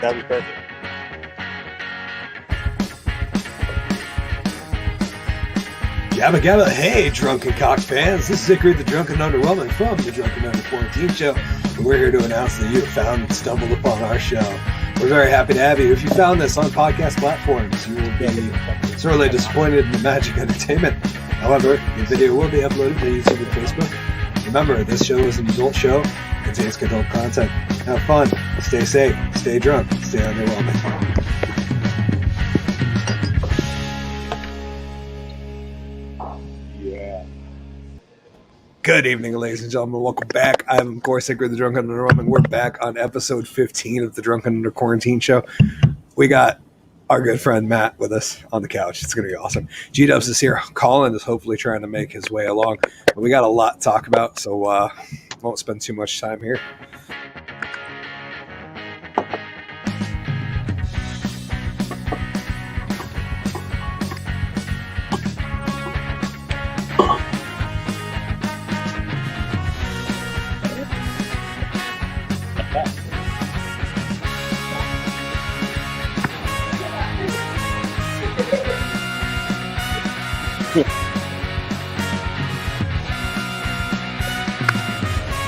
That'd be perfect. Gabba Gabba, hey, Drunken Cock fans. This is Hickory, the Drunken Underwhelming from the Drunken Under Quarantine Show. And we're here to announce that you have found and stumbled upon our show. We're very happy to have you. If you found this on podcast platforms, you will be sorely disappointed in the magic entertainment. However, the video will be uploaded to YouTube and Facebook. Remember, this show is an adult show. It contains adult content. Have fun. Stay safe. Stay drunk. Stay underwhelming. Good evening, ladies and gentlemen. Welcome back. I'm, of course, Hickory, the Drunken Underwhelming. We're back on episode 15 of the Drunken Under Quarantine Show. We got our good friend Matt with us on the couch. It's going to be awesome. G-Dubs is here. Collen is hopefully trying to make his way along. But we got a lot to talk about, so won't spend too much time here.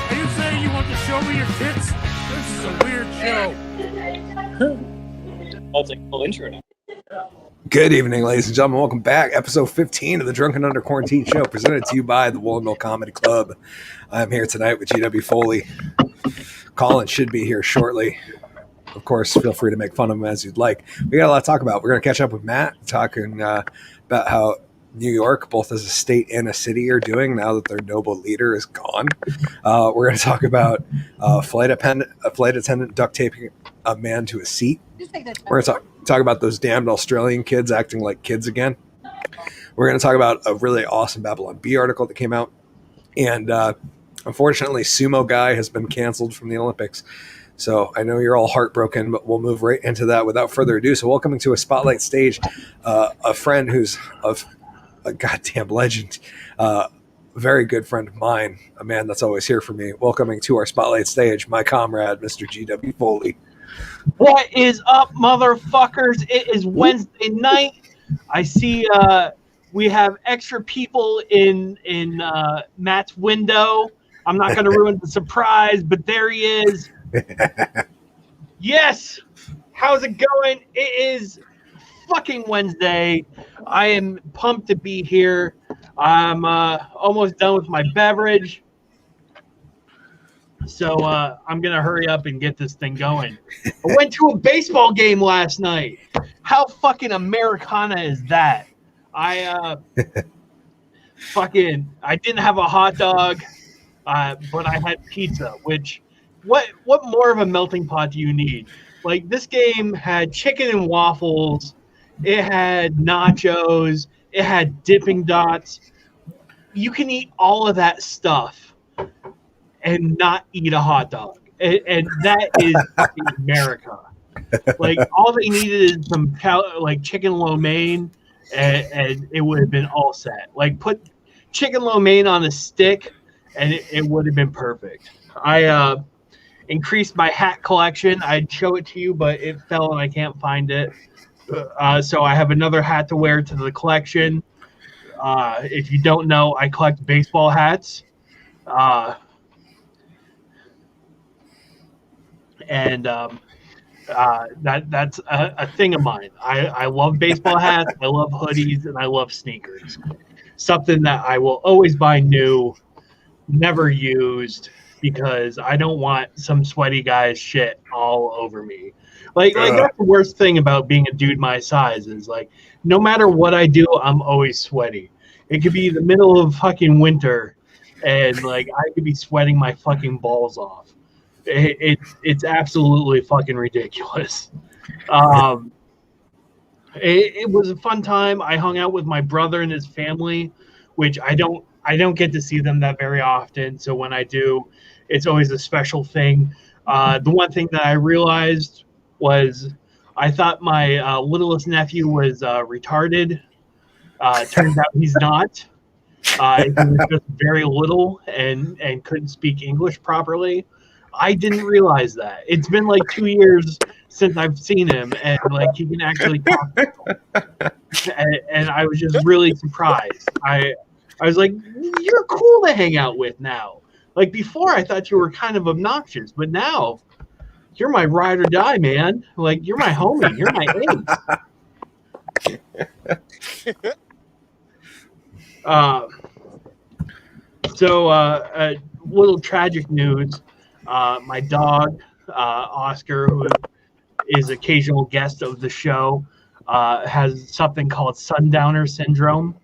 Are you saying you want to show me your tits? This is a weird show. That's like a cool intro now. Good evening, ladies and gentlemen. Welcome back. Episode 15 of the Drunken Under Quarantine Show, presented to you by the Woolen Comedy Club. I'm here tonight with GW Foley. Collen should be here shortly. Of course, feel free to make fun of him as you'd like. We got a lot to talk about. We're going to catch up with Matt, talking about how New York, both as a state and a city, are doing now that their noble leader is gone. We're going to talk about a flight attendant duct taping a man to a seat. We're going to talk about those damned Australian kids acting like kids again. We're going to talk about a really awesome Babylon Bee article that came out. And unfortunately, Sumo Guy has been canceled from the Olympics. So I know you're all heartbroken, but we'll move right into that without further ado. So welcoming to a spotlight stage, a friend who's of a goddamn legend, very good friend of mine, a man that's always here for me. Welcoming to our spotlight stage, my comrade, Mr. G.W. Foley. What is up, motherfuckers? It is Wednesday night. I see we have extra people in Matt's window. I'm not going to ruin the surprise, but there he is. Yes. How's it going? It is fucking Wednesday. I am pumped to be here. I'm almost done with my beverage. So I'm going to hurry up and get this thing going. I went to a baseball game last night. How fucking Americana is that? I didn't have a hot dog, but I had pizza, which what more of a melting pot do you need? Like, this game had chicken and waffles. It had nachos. It had dipping dots. You can eat all of that stuff and not eat a hot dog. And that is America. Like, all they needed is some chicken lo mein, and it would have been all set. Like, put chicken lo mein on a stick, and it would have been perfect. I increased my hat collection. I'd show it to you, but it fell and I can't find it. So I have another hat to wear to the collection. If you don't know, I collect baseball hats. That's a thing of mine. I love baseball hats, I love hoodies, and I love sneakers. Something that I will always buy new, never used, because I don't want some sweaty guy's shit all over me. Like that's the worst thing about being a dude my size is, like, no matter what I do, I'm always sweaty. It could be the middle of fucking winter, and like I could be sweating my fucking balls off. It's absolutely fucking ridiculous. It was a fun time. I hung out with my brother and his family, which I don't get to see them that very often. So when I do, it's always a special thing. The one thing that I realized was I thought my littlest nephew was retarded. Turns out he's not. He was just very little and couldn't speak English properly. I didn't realize that. It's been like 2 years since I've seen him, and like he can actually talk. And I was just really surprised. I was like, you're cool to hang out with now. Like before, I thought you were kind of obnoxious, but now you're my ride or die, man. Like you're my homie. You're my ace. So, little tragic news. My dog, Oscar, who is occasional guest of the show, has something called sundowner syndrome.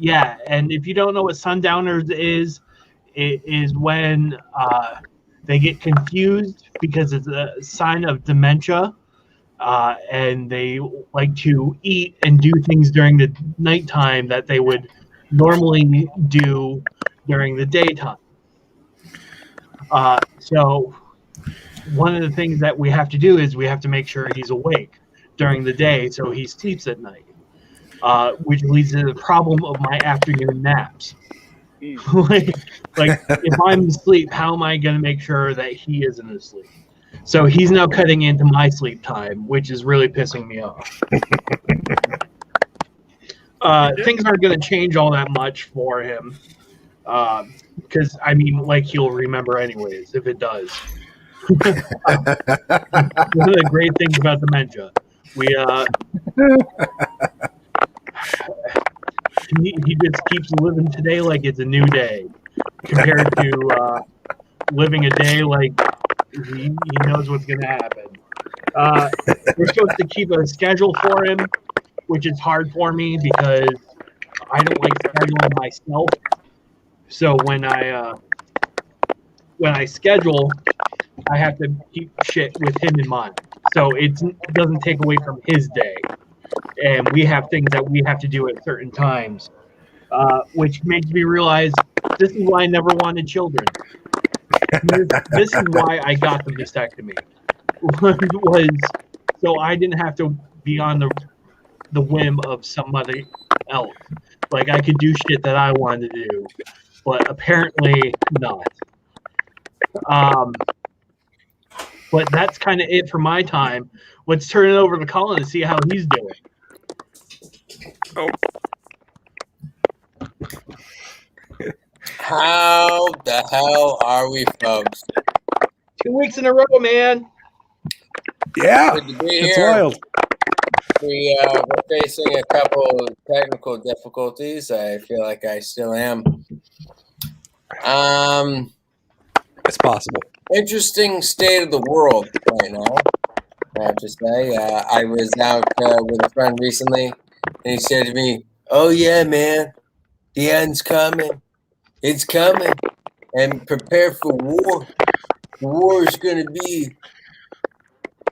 Yeah, and if you don't know what sundowners is, it is when they get confused because it's a sign of dementia, and they like to eat and do things during the nighttime that they would normally do during the daytime. So one of the things that we have to do is we have to make sure he's awake during the day so he sleeps at night, which leads to the problem of my afternoon naps. like if I'm asleep, how am I going to make sure that he isn't asleep? So he's now cutting into my sleep time, which is really pissing me off. Things aren't going to change all that much for him, because I mean, like he'll remember anyways if it does. One of the great things about dementia, he just keeps living today like it's a new day, compared to living a day like he knows what's going to happen. We're supposed to keep a schedule for him, which is hard for me because I don't like scheduling myself. So when I schedule, I have to keep shit with him in mind. So it doesn't take away from his day. And we have things that we have to do at certain times, which makes me realize this is why I never wanted children. This is why I got the vasectomy. was so I didn't have to be on the whim of somebody else. Like I could do shit that I wanted to do, but apparently not. But that's kind of it for my time. Let's turn it over to Collen and see how he's doing. Oh. How the hell are we, folks? 2 weeks in a row, man. Yeah, Good to be it's here. wild. We're facing a couple technical difficulties. I feel like I still am. It's possible. Interesting state of the world right now, I have to say. I was out with a friend recently, and he said to me, "Oh yeah, man, the end's coming. It's coming, and prepare for war. War is gonna be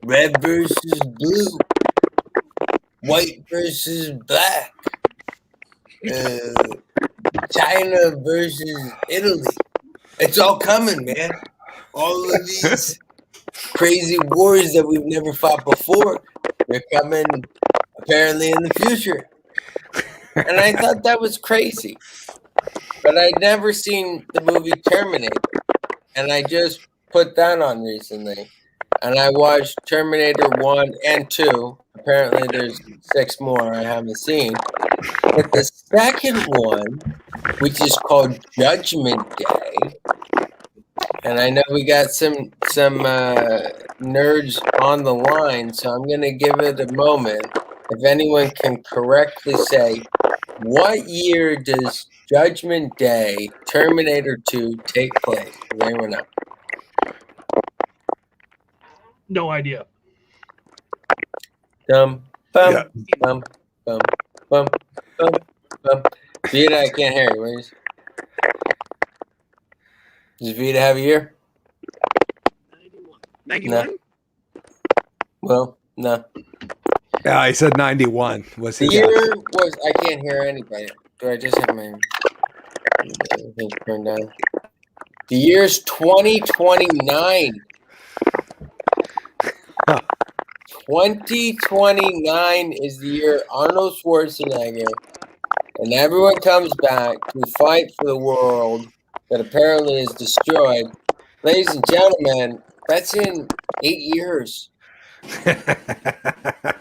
red versus blue, white versus black, China versus Italy. It's all coming, man. All of these crazy wars that we've never fought before, they're coming apparently in the future." And I thought that was crazy. But I'd never seen the movie Terminator. And I just put that on recently. And I watched Terminator 1 and 2. Apparently there's 6 more I haven't seen. But the second one, which is called Judgment Day, and I know we got some nerds on the line, so I'm going to give it a moment. If anyone can correctly say, what year does Judgment Day, Terminator 2 take place? Does anyone know? No idea. Bum, bum, bum, bum, bum, bum, bum. Vita, I can't hear you. Please. Does Vita have a year? 91? No. Well, no. Yeah, he said 91 was The his year answer. was, I can't hear anybody. Do I just have my thing turned down? The year's 2029. Huh. 2029 is the year Arnold Schwarzenegger and everyone comes back to fight for the world that apparently is destroyed ladies and gentlemen, that's in 8 years. I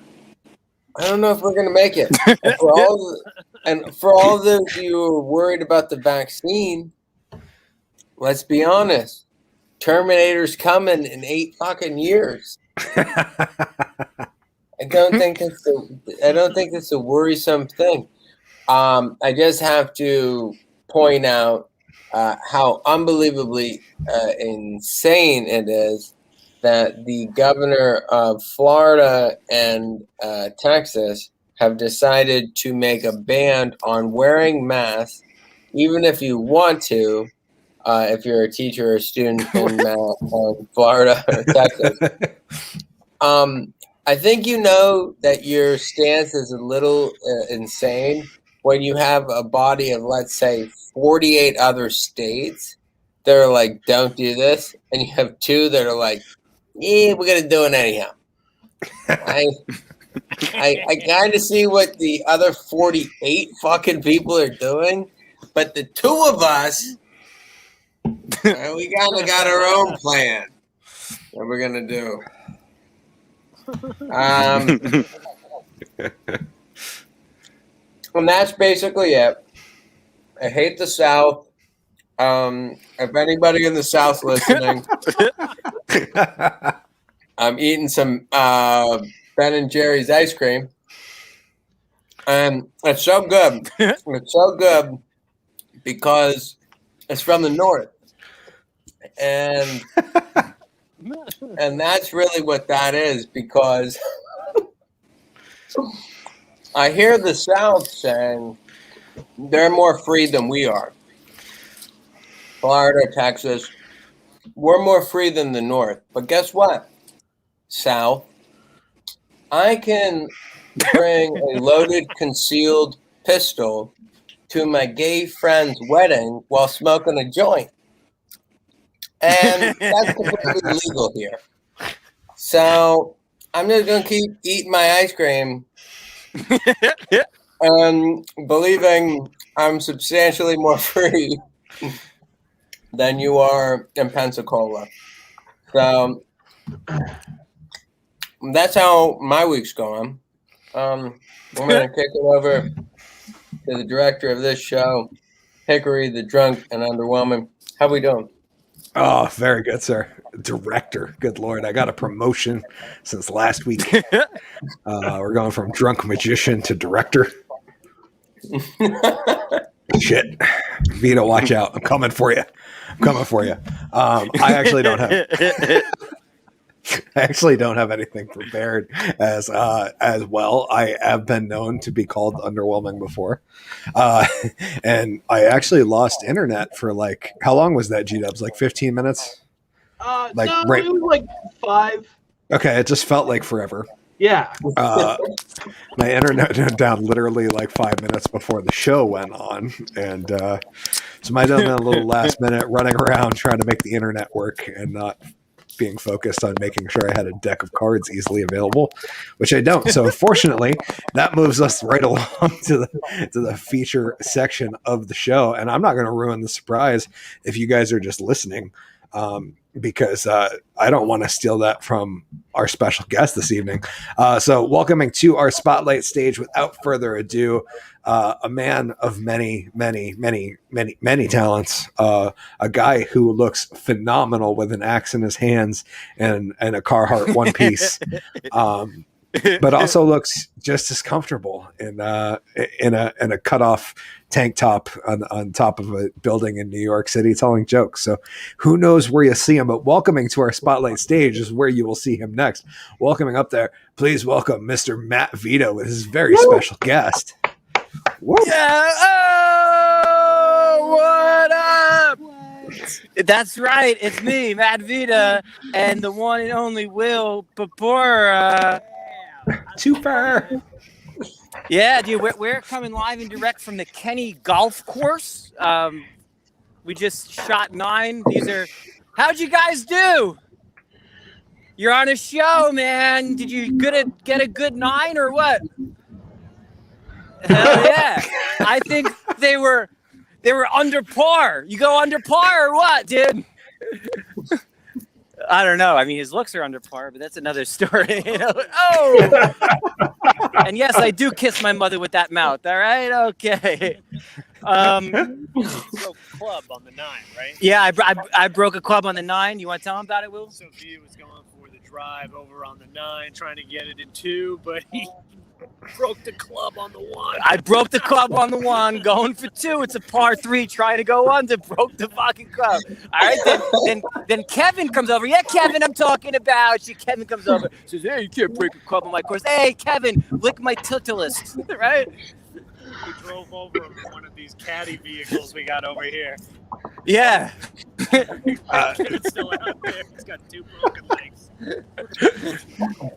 don't know if we're going to make it. And for all those of you who are worried about the vaccine, let's be honest. Terminator's coming in 8 fucking years. I don't think it's a worrisome thing. I just have to point out how unbelievably insane it is that the governor of Florida and Texas have decided to make a ban on wearing masks, even if you want to, if you're a teacher or a student in Florida or Texas. I think you know that your stance is a little insane when you have a body of, let's say, 48 other states that are like, don't do this, and you have 2 that are like, yeah, we're gonna do it anyhow. I kind of see what the other 48 fucking people are doing, but the 2 of us, we kind of got our own plan that we're gonna do. And that's basically it. I hate the South. If anybody in the South listening, I'm eating some Ben and Jerry's ice cream, and it's so good. It's so good because it's from the North, and that's really what that is. Because I hear the South saying they're more free than we are. Florida, Texas, we're more free than the North. But guess what, South? I can bring a loaded, concealed pistol to my gay friend's wedding while smoking a joint. And that's completely legal here. So I'm just going to keep eating my ice cream and believing I'm substantially more free than you are in Pensacola. So that's how my week's going. I'm going to kick it over to the director of this show, Hickory, the drunk and underwhelming. How we doing? Oh, very good, sir. Director. Good Lord. I got a promotion since last week. We're going from drunk magician to director. Shit. Vita, watch out. I'm coming for you. I actually don't have anything prepared as well. I have been known to be called underwhelming before. And I actually lost internet for like, how long was that, G-Dubs? Like 15 minutes? It was like 5. Okay, it just felt like forever. Yeah. My internet went down literally like 5 minutes before the show went on. And so my done a little last minute running around trying to make the internet work and not being focused on making sure I had a deck of cards easily available, which I don't. So fortunately, that moves us right along to the feature section of the show. And I'm not going to ruin the surprise if you guys are just listening, because I don't want to steal that from our special guest this evening. So welcoming to our spotlight stage, without further ado, a man of many talents, a guy who looks phenomenal with an axe in his hands and a Carhartt one piece, but also looks just as comfortable in a cutoff tank top on top of a building in New York City telling jokes. So who knows where you see him, but welcoming to our spotlight stage is where you will see him next. Welcoming up there, please welcome Mr. Matt Vita with his very special guest. Woo. Yeah. Oh, what up? That's right. It's me, Matt Vita, and the one and only Will Babora. Too far. Yeah, dude, we're coming live and direct from the Kenny Golf Course. We just shot 9. How'd you guys do? You're on a show, man. Did you get a good 9 or what? Hell yeah. I think they were under par. You go under par or what, dude? I don't know. I mean, his looks are under par, but that's another story. Oh, and yes, I do kiss my mother with that mouth. All right, okay. Broke club on the 9, right? Yeah, I broke a club on the 9. You want to tell him about it, Will? So Vita was going for the drive over on the 9, trying to get it in 2, but he broke the club on the 1. I broke the club on the 1, going for 2. It's a par 3, trying to go under. Broke the fucking club. All right, then Kevin comes over. Yeah, Kevin, I'm talking about you. Kevin comes over, says, "Hey, you can't break a club on my course." Hey, Kevin, lick my tutilus, right? We drove over one of these caddy vehicles we got over here. Yeah. It's still out there. He's got 2 broken legs.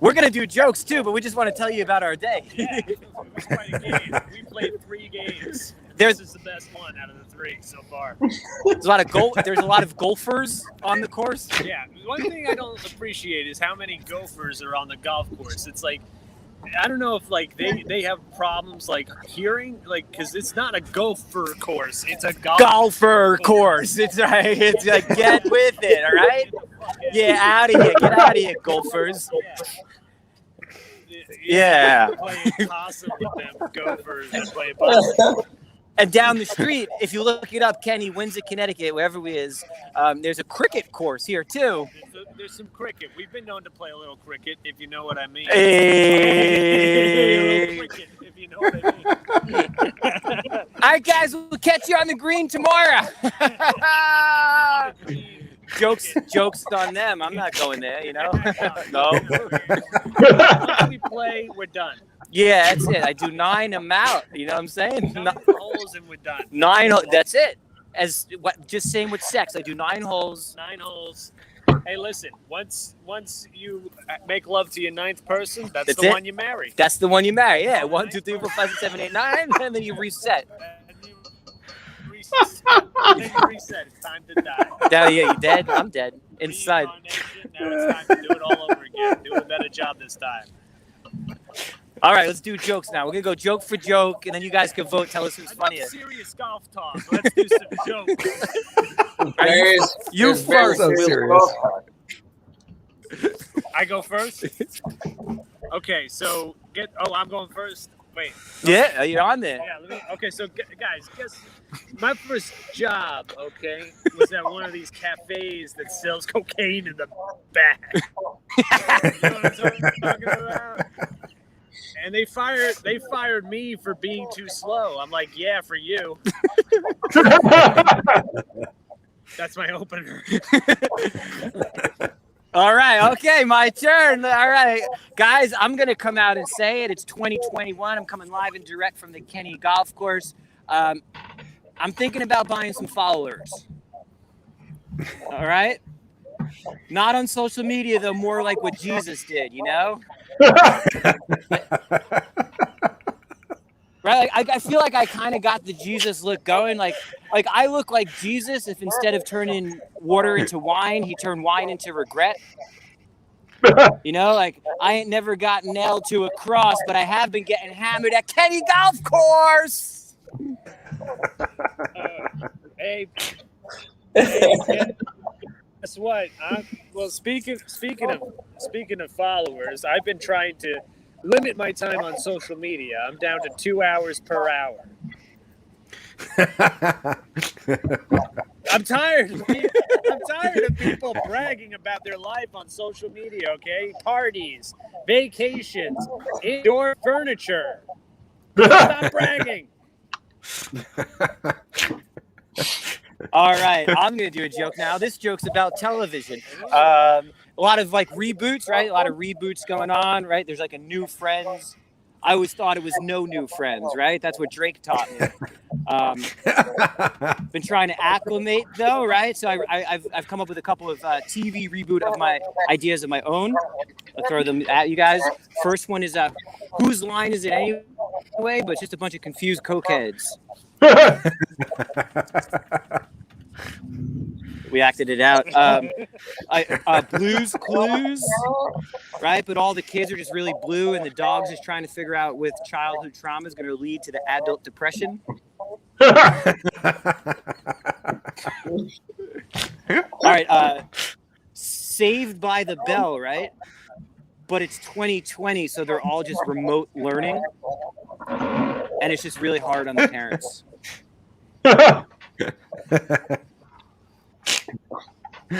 We're gonna do jokes too, but we just want to tell you about our day. Yeah, it was quite a game. We played 3 games. This is the best one out of the 3 so far. There's a lot of golfers on the course. Yeah, one thing I don't appreciate is how many gophers are on the golf course. It's like, I don't know if like they have problems like hearing, like, because it's not a gopher course, it's a golfer course. It's right. It's like, get with it, all right? Yeah, out of here. Get out of here, golfers. Yeah. Play possum with them gophers and play possum. And down the street, if you look it up, Kenny, Windsor, Connecticut, wherever he is, there's a cricket course here too. There's some cricket. We've been known to play a little cricket, if you know what I mean. Hey. Cricket, if you know what I mean. All right, guys, we'll catch you on the green tomorrow. Jokes on them. I'm not going there, you know. No. Once we play, we're done. Yeah, that's it. I do 9, I'm out. You know what I'm saying? 9 holes and we're done. 9. That's it. Just same with sex. I do 9 holes. 9 holes. Hey, listen. Once you make love to your 9th person, that's the one you marry. That's the one you marry. Yeah. 1, 2, 3, 4, 5, 6, 7, 8, 9, and then you reset. Reset. It's time to die. Yeah, you dead? I'm dead. Inside. Now it's time to do it all over again. Do a better job this time. All right, let's do jokes now. We're going to go joke for joke, and then you guys can vote. Tell us who's funniest. Serious golf talk. Let's do some jokes. You first. So serious. I go first? Okay, so I'm going first. Wait. Yeah, you're on there. Yeah, okay, so guys, guess my first job, okay, was at one of these cafes that sells cocaine in the back. You know what I'm talking about? And they fired me for being too slow. I'm like, yeah, for you. That's my opener. All right. Okay, my turn. All right. Guys, I'm going to come out and say it. It's 2021. I'm coming live and direct from the Kenny Golf Course. I'm thinking about buying some followers. All right? Not on social media, though, more like what Jesus did, you know? Right? Like, I feel like I kind of got the Jesus look going. Like I look like Jesus if instead of turning water into wine, he turned wine into regret. You know, like I ain't never gotten nailed to a cross, but I have been getting hammered at Kenny Golf Course. Hey, guess what? Well, speaking of followers, I've been trying to limit my time on social media. I'm down to 2 hours per hour. I'm tired of people bragging about their life on social media, okay? Parties, vacations, indoor furniture. Stop bragging. All right, I'm going to do a joke now. This joke's about television. A lot of like reboots, right? A lot of reboots going on, right? There's like a New Friends. I always thought it was no New Friends, right? That's what Drake taught me. Been trying to acclimate though, right? So I've come up with a couple of TV reboot of my ideas of my own. I'll throw them at you guys. First one is whose line is it anyway? But it's just a bunch of confused cokeheads. We acted it out. Blue's Clues, right? But all the kids are just really blue, and the dog's just trying to figure out with childhood trauma is going to lead to the adult depression. All right. Saved by the Bell, right? But it's 2020, so they're all just remote learning, and it's just really hard on the parents.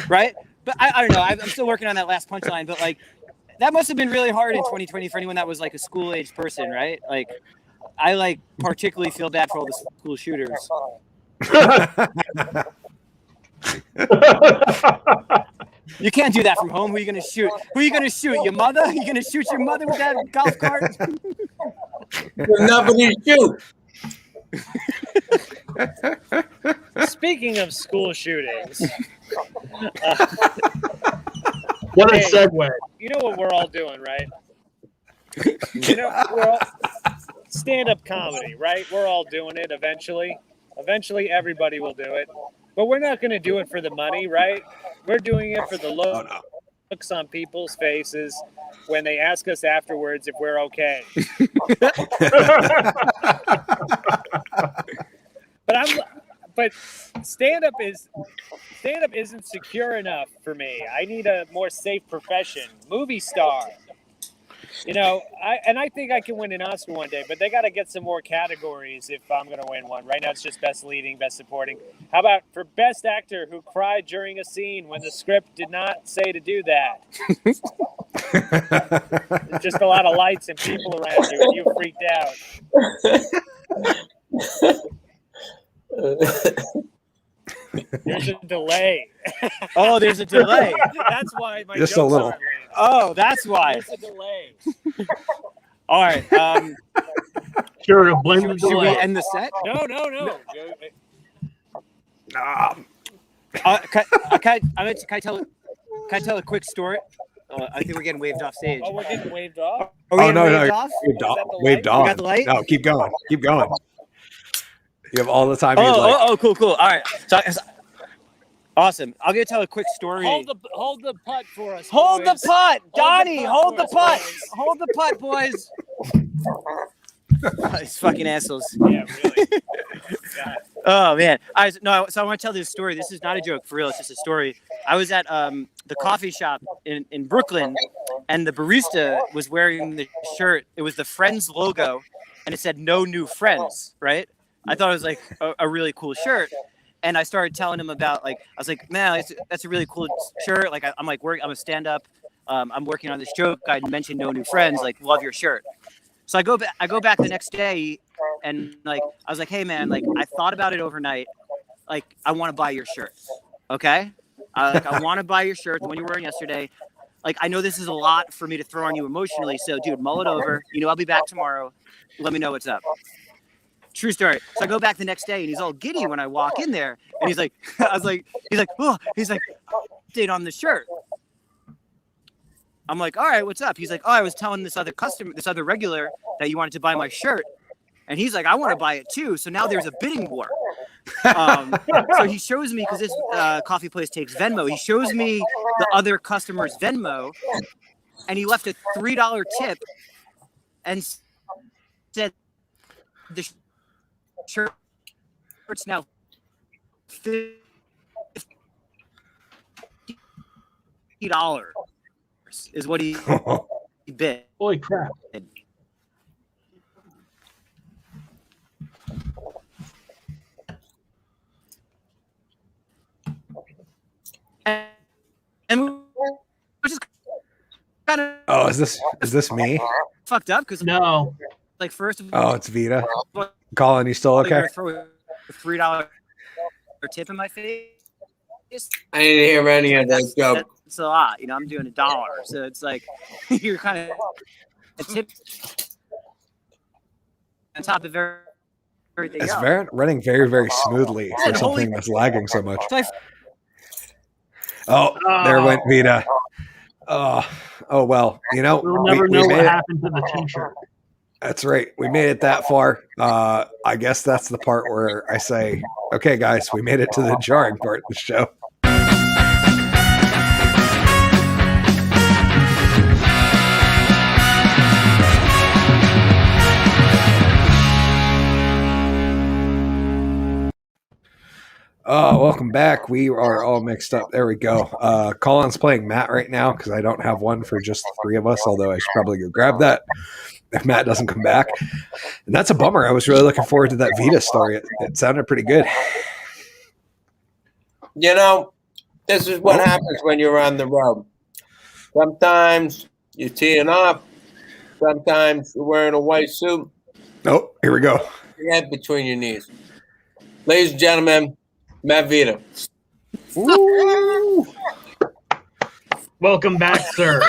Right? But I don't know. I'm still working on that last punchline, but like that must have been really hard in 2020 for anyone that was like a school-age person, right? Like I like particularly feel bad for all the school shooters. You can't do that from home. Who are you going to shoot? Who are you going to shoot? Your mother? Are you going to shoot your mother with that golf cart? Nobody shoot. Speaking of school shootings, What a Hey. segue. you know what we're all doing, right? You know, we're all stand-up comedy, right? We're all doing it eventually. Eventually, everybody will do it. But we're not going to do it for the money, right? We're doing it for the looks on people's faces when they ask us afterwards if we're okay. But stand-up isn't secure enough for me. I need a more safe profession. Movie star. You know, I think I can win an Oscar one day, but they got to get some more categories if I'm going to win one. Right now it's just best leading, best supporting. How about for best actor who cried during a scene when the script did not say to do that? There's just a lot of lights and people around you and you freaked out. There's a delay. Oh, there's a delay. That's why my Just a jokes little. aren't landing. Oh, that's why. There's a delay. All right. Sure, blame the Should we delay. end the set? No. Can I tell a quick story? I think we're getting waved off stage. Oh, we're getting waved off? Are we Oh, getting no. waved off? Waved light? on. You got the light? No, keep going. Keep going. You have all the time you'd like. Cool. All right. So, awesome. I'll get to tell a quick story. Hold the putt for us. Hold the boys. putt, Donnie. Hold the putt putt. for us, boys. Hold the putt, boys. These fucking assholes. Yeah, really. God. Oh man. So I want to tell this story. This is not a joke, for real. It's just a story. I was at the coffee shop in Brooklyn, and the barista was wearing the shirt. It was the Friends logo, and it said "No New Friends." Right? I thought it was like a really cool shirt. And I started telling him about, like, I was like, man, that's a really cool shirt. Like, I'm a stand-up. I'm working on this joke. I mentioned No New Friends. Like, love your shirt. So I go back the next day, and like, I was like, hey man, like, I thought about it overnight. Like, I want to buy your shirt. Okay. I want to buy your shirt, the one you were wearing yesterday. Like, I know this is a lot for me to throw on you emotionally. So dude, mull it over. You know, I'll be back tomorrow. Let me know what's up. True story. So I go back the next day, and he's all giddy when I walk in there, and he's like, update on the shirt. I'm like, all right, what's up? He's like, oh, I was telling this other regular that you wanted to buy my shirt, and he's like, I want to buy it too. So now there's a bidding war. So he shows me, because this coffee place takes Venmo. He shows me the other customer's Venmo, and he left a $3 tip, and said the shirt's now $50 is what he bid. Holy crap. And we're just kind of Oh, is this me? fucked up because, No. like, first of all, Oh, it's Vita. Colin, you still okay? throw a $3 tip in my face. I didn't hear any of that joke. That's a lot. You know, I'm doing $1, so it's like you're kind of a tip on top of everything It's else. running very, very smoothly for something that's lagging so much. So Oh, there went Vita. Oh, well, you know, We'll never know made what it. happened to the t-shirt. That's right. We made it that far. I guess that's the part where I say, okay, guys, we made it to the jarring part of the show. Oh, welcome back. We are all mixed up. There we go. Collen's playing Matt right now because I don't have one for just the three of us, although I should probably go grab that if Matt doesn't come back. And that's a bummer. I was really looking forward to that Vita story. It sounded pretty good. You know, this is what happens when you're on the road. Sometimes you're teeing off. Sometimes you're wearing a white suit. Oh, here we go. Your head between your knees. Ladies and gentlemen, Matt Vita. Ooh. Welcome back, sir.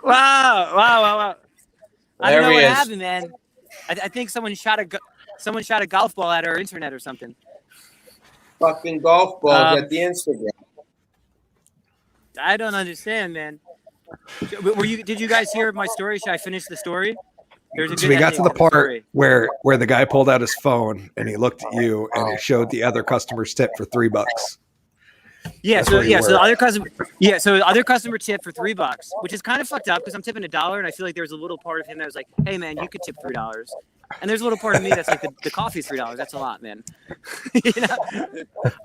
Wow. I There don't know he what is. happened, man. I think someone shot a golf ball at our internet or something. Fucking golf balls at the Instagram. I don't understand, man. Did you guys hear my story? Should I finish the story? There's a So good we got to ending the part story. where the guy pulled out his phone and he looked at you and he showed the other customer's tip for $3. Yeah, That's so where you so were. the other customer tipped for $3, which is kind of fucked up because I'm tipping $1, and I feel like there's a little part of him that was like, "Hey, man, you could tip $3," and there's a little part of me that's like, the coffee's $3. That's a lot, man. You know?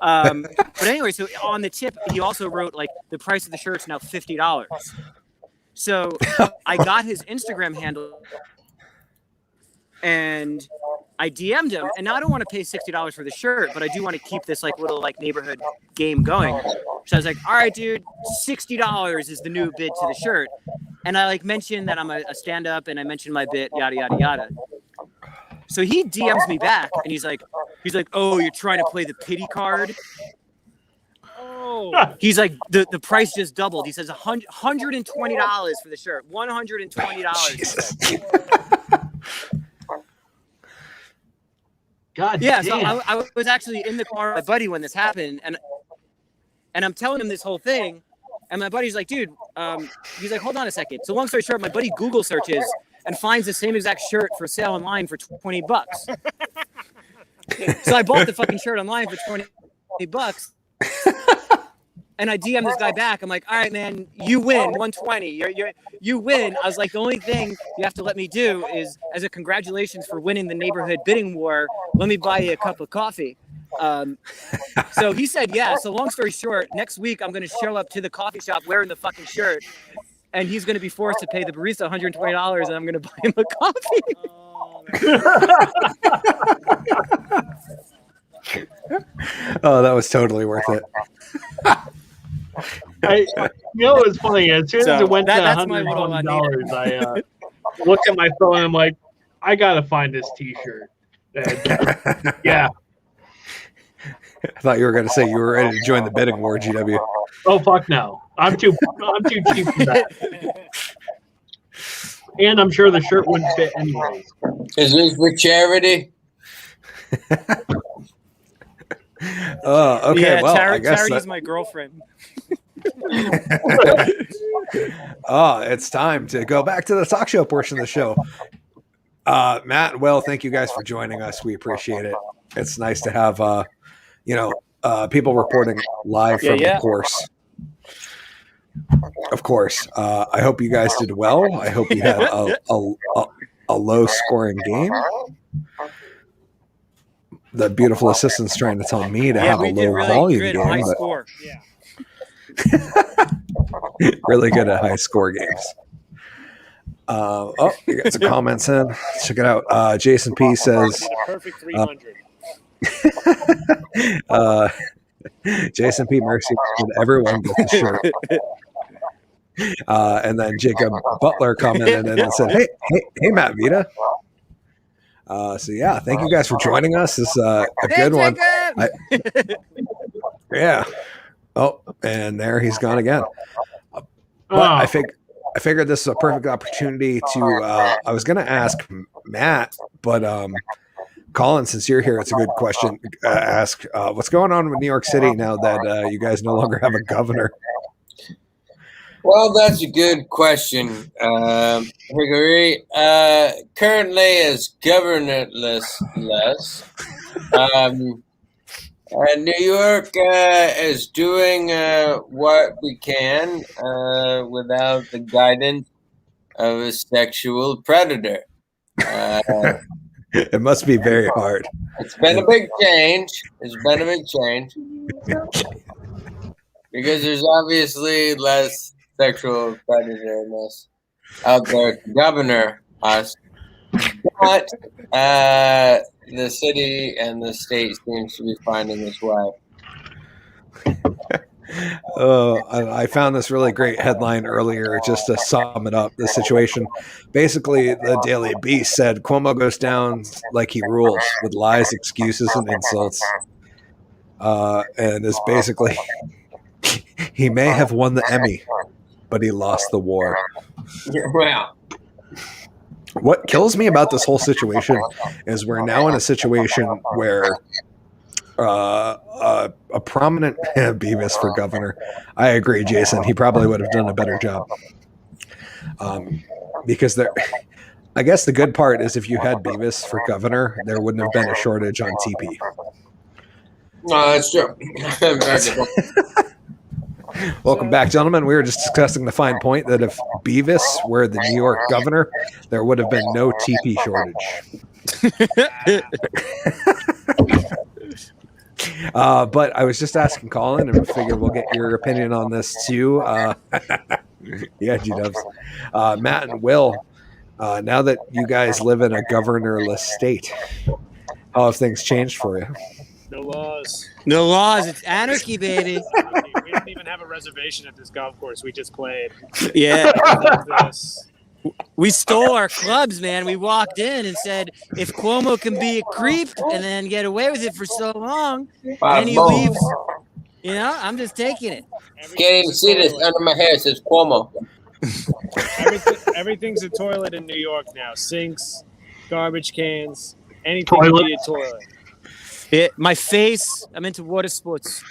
But anyway, so on the tip, he also wrote like the price of the shirt's now $50. So I got his Instagram handle. And I DM'd him, and now I don't want to pay $60 for the shirt, but I do want to keep this like little like neighborhood game going. So I was like, all right, dude, $60 is the new bid to the shirt. And I like mentioned that I'm a stand-up, and I mentioned my bit, yada yada yada. So he DMs me back, and he's like, oh, you're trying to play the pity card. Oh, He's like, the price just doubled. He says $120 for the shirt, $120. Jesus. God Yeah, damn. so I was actually in the car with my buddy when this happened, and I'm telling him this whole thing, and my buddy's like, dude, he's like, hold on a second. So long story short, my buddy Google searches and finds the same exact shirt for sale online for $20. So I bought the fucking shirt online for $20. And I DM this guy back. I'm like, all right, man, you win 120. You win. I was like, the only thing you have to let me do is, as a congratulations for winning the neighborhood bidding war, let me buy you a cup of coffee. So he said, yeah. So long story short, next week I'm going to show up to the coffee shop wearing the fucking shirt, and he's going to be forced to pay the barista $120, and I'm going to buy him a coffee. Oh, that was totally worth it. You know what's funny? As soon as So it went to that's my little $120, I looked at my phone and I'm like, I gotta find this T-shirt. And, yeah. I thought you were going to say you were ready to join the bidding war, GW. Oh fuck no! I'm too cheap for that. And I'm sure the shirt wouldn't fit anyways. Is this for charity? Oh, okay. Yeah, well, I guess Charity's my girlfriend. Oh, it's time to go back to the talk show portion of the show. Matt and Will, thank you guys for joining us. We appreciate it. It's nice to have people reporting live from the course. Of course. I hope you guys did well. I hope you had a low scoring game. The beautiful assistant's trying to tell me to have a we did low really volume good, game, high but score. yeah. really good at high score games. We got some comments in. Check it out. Jason P says, The perfect 300. Jason P. Mercy, everyone gets a shirt. And then Jacob Butler commented in and said, hey, Matt Vita. So yeah, thank you guys for joining us. This is a good one. Yeah. Oh, and there he's gone again. But I figured this is a perfect opportunity to. I was going to ask Matt, but Collen, since you're here, it's a good question. Ask what's going on with New York City now that you guys no longer have a governor. Well, that's a good question, Hickory. Currently, is governorless. New York is doing what we can without the guidance of a sexual predator. It must be very hard. It's been a big change. Because there's obviously less sexual predatorness out there to governor us. But the city and the state seems to be finding its way. I found this really great headline earlier just to sum it up, the situation. Basically, the Daily Beast said Cuomo goes down like he rules with lies, excuses, and insults. And is basically, he may have won the Emmy, but he lost the war. Wow. What kills me about this whole situation is we're now in a situation where a prominent Beavis for governor. I agree, Jason. He probably would have done a better job. Because there, I guess the good part is if you had Beavis for governor, there wouldn't have been a shortage on TP. No, that's true. Welcome back, gentlemen. We were just discussing the fine point that if Beavis were the New York governor, there would have been no TP shortage. But I was just asking Colin, and I figured we'll get your opinion on this too. Yeah, G-dubs. Matt and Will, now that you guys live in a governorless state, how have things changed for you? No laws. No laws. It's anarchy, baby. We didn't even have a reservation at this golf course. We just played. Yeah. This. We stole our clubs, man. We walked in and said, if Cuomo can be a creep and then get away with it for so long, and he leaves, you know, I'm just taking it. Can't even see this under my hair. It says Cuomo. Everything's a toilet in New York now. Sinks, garbage cans, anything can be a toilet. My face, I'm into water sports.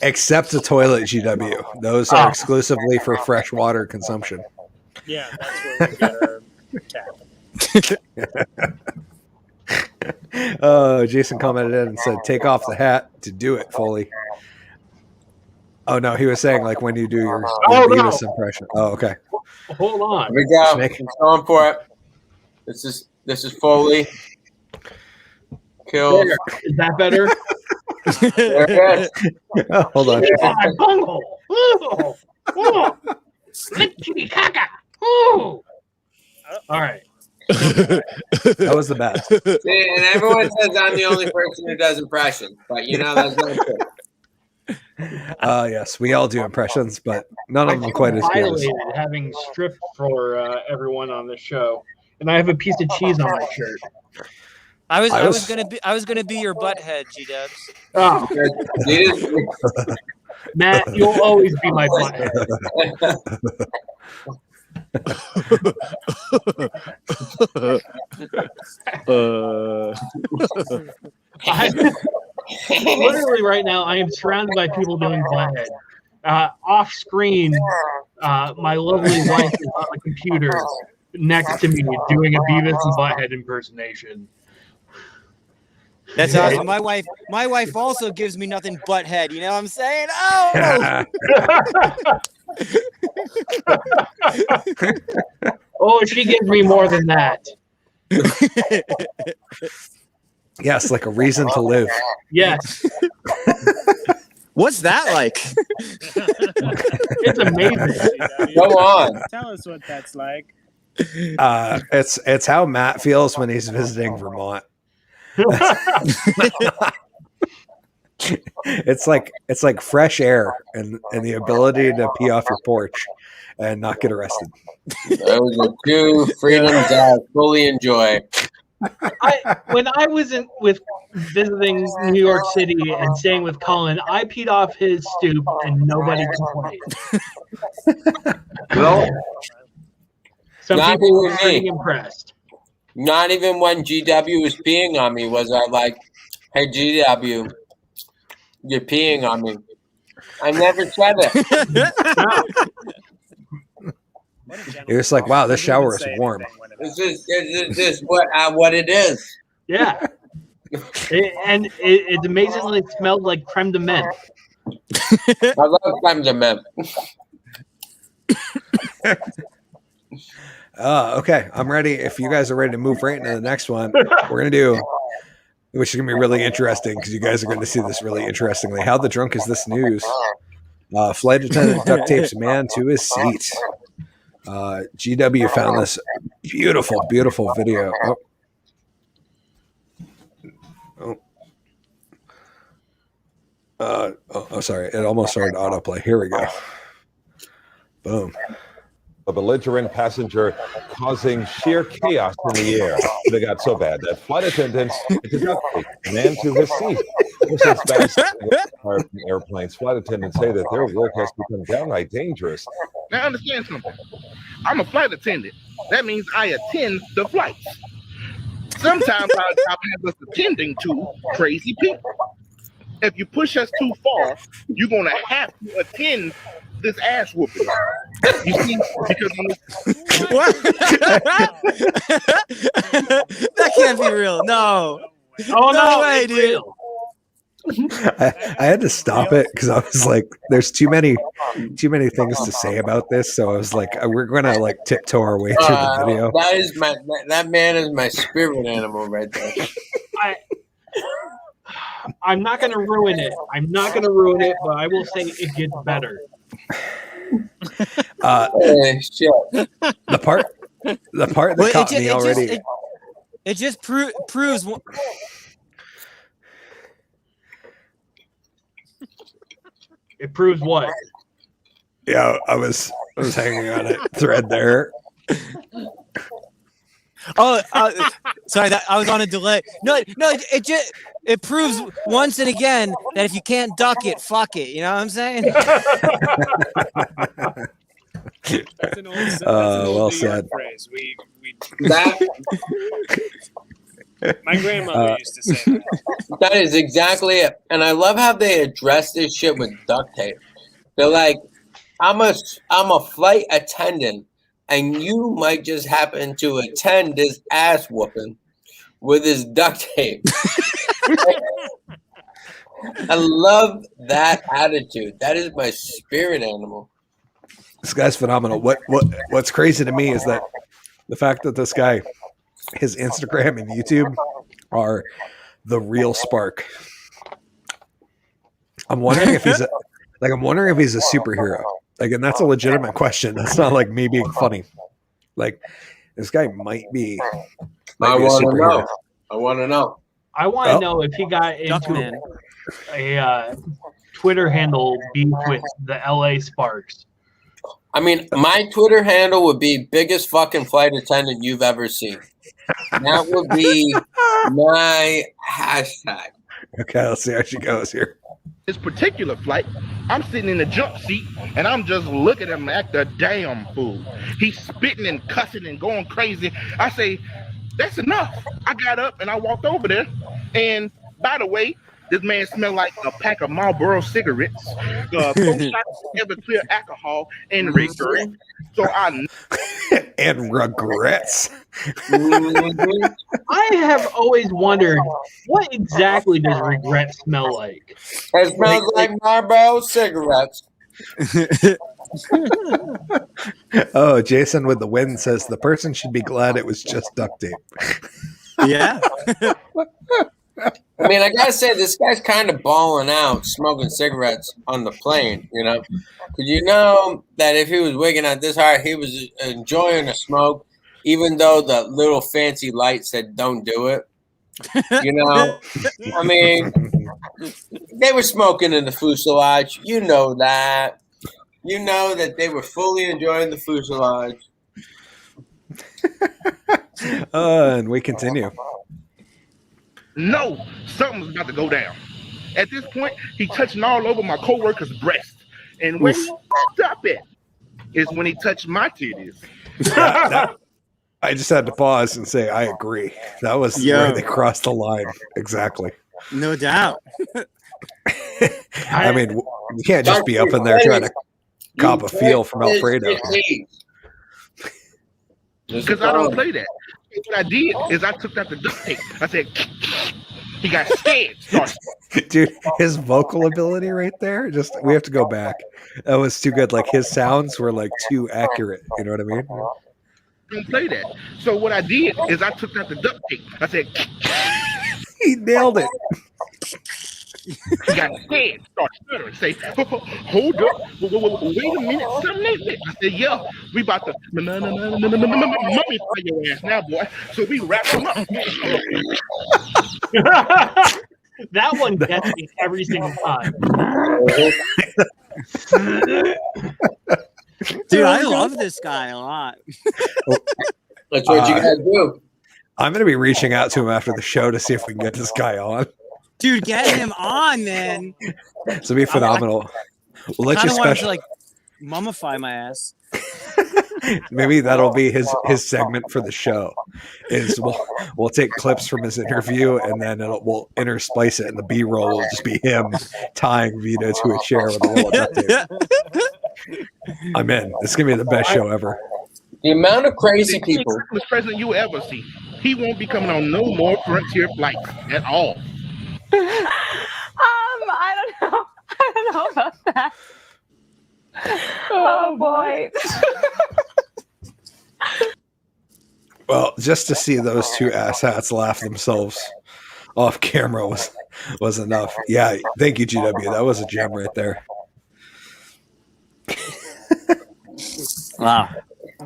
Except the toilet, GW. Those are exclusively for fresh water consumption. Yeah, that's where we get our tap. Jason commented in and said, take off the hat to do it, Foley. Oh, no, he was saying, like, when you do your Beavis impression. Oh, okay. Hold on. Here we go. I'm going for it. This is Foley. Kill. Is that better? There it is. Oh, hold on. All right. That was the best. See, and everyone says I'm the only person who does impressions, but you know that's not true. Yes, we all do impressions, but none of them quite as good. Violated having stripped for everyone on the show, and I have a piece of cheese on my shirt. I was gonna be your butthead, G-dubs. Oh, Matt, you'll always be my butthead. Literally right now, I am surrounded by people doing butthead. Off screen, my lovely wife is on the computer next to me doing a Beavis and Butthead impersonation. That's awesome. My wife also gives me nothing but head. You know what I'm saying? Oh. Oh, she gives me more than that. Yes, like a reason to live. Yes. What's that like? It's amazing. Go on. Tell us what that's like. It's how Matt feels when he's visiting Vermont. It's like fresh air and the ability to pee off your porch and not get arrested. Those are two freedoms I fully enjoy. When I was visiting New York City and staying with Collen, I peed off his stoop and nobody complained. Well, Some not people were even pretty me. impressed. Not even when GW was peeing on me was I like, hey, GW, you're peeing on me. I never said it. You're just like, wow, this shower is warm. This is what it is. Yeah. It amazingly smelled like creme de menthe. I love creme de menthe. Okay, I'm ready. If you guys are ready to move right into the next one, we're gonna do which is going to be really interesting because you guys are going to see this really interestingly. How the drunk is this news? Flight attendant duct tapes a man to his seat. GW found this beautiful, beautiful video. Sorry. It almost started autoplay. Here we go. Boom. A belligerent passenger causing sheer chaos in the air. It got so bad that flight attendants a man to his seat. Since bad airplanes, flight attendants say that their work has become downright dangerous. Now understand something. I'm a flight attendant. That means I attend the flights. Sometimes our job has us attending to crazy people. If you push us too far, you're gonna have to attend this ass whooping. You see, because What? That can't be real. No. Oh No way, dude. real. I had to stop it because I was like, "There's too many things to say about this." So I was like, "We're gonna like tiptoe our way through the video." That man is my spirit animal right there. I'm not going to ruin it. But I will say it gets better. Shit. The part that caught me already. It just proves. It proves what? Yeah, I was hanging on a thread there. Oh, sorry, I was on a delay. No, it proves once and again that if you can't duck it, fuck it. You know what I'm saying? That's an old well New said. York phrase. We That my grandmother used to say that. that is exactly it. And I love how they address this shit with duct tape. They're like, I'm a flight attendant, and you might just happen to attend this ass whooping with his duct tape. I love that attitude. That is my spirit animal. This guy's phenomenal. What's crazy to me is that the fact that this guy, his Instagram and YouTube are the real spark. I'm wondering if he's a superhero. Like, and that's a legitimate question. That's not like me being funny. Like, this guy might be I a want to superhero. know. I want to know. I want to know if he got into a Twitter handle beef with the LA Sparks. I mean, my Twitter handle would be biggest fucking flight attendant you've ever seen. That would be my hashtag. Okay, let's see how she goes here. This particular flight, I'm sitting in the jump seat and I'm just looking at him act a damn fool. He's spitting and cussing and going crazy. I say, that's enough. I got up and I walked over there. And by the way, this man smelled like a pack of Marlboro cigarettes, 4 shots of Everclear alcohol, and regret. So And regrets. I have always wondered, what exactly does regret smell like? It smells like Marlboro cigarettes. Oh, Jason with the win says the person should be glad it was just duct tape. Yeah. I mean, I gotta say, this guy's kind of balling out, smoking cigarettes on the plane, you know? Because you know that if he was wigging out this hard, he was enjoying a smoke, even though the little fancy light said, don't do it. You know? I mean, they were smoking in the fuselage. You know that. You know that they were fully enjoying the fuselage. And we continue. no, something's about to go down. At this point, he touching all over my coworker's breast. And when he fucked up it is when he touched my titties. I just had to pause and say I agree. That was where they crossed the line. Exactly. No doubt. I mean, you can't just be up in there trying to cop a feel from Alfredo. Because I don't play that. What I did is I took out the duct tape. I said, he got scared. Dude, his vocal ability right there, we have to go back. That was too good. Like, his sounds were like too accurate. You know what I mean? Don't play that. So what I did is I took out the duct tape. I said, He nailed it. He got scared, start stuttering, say, hold up, wait a minute, something ain't lit. I said, yeah, we about to mummify your ass now, boy. So we wrapped him up. That one gets me every single time. Dude, I love this guy a lot. That's what you gotta do. I'm going to be reaching out to him after the show to see if we can get this guy on. Dude, get him on, man. This will be phenomenal. We'll let you want special. to mummify my ass. Maybe that'll be his segment for the show. Is we'll take clips from his interview and then we'll intersplice it, and the B-roll will just be him tying Vita to a chair with a roll of duct tape. I'm in. This is gonna be the best show ever. The amount of crazy people. The president you ever see. He won't be coming on no more Frontier flights at all. I don't know. I don't know about that. Oh boy. Well, just to see those two asshats laugh themselves off camera was enough. Yeah, thank you, GW. That was a gem right there. Wow.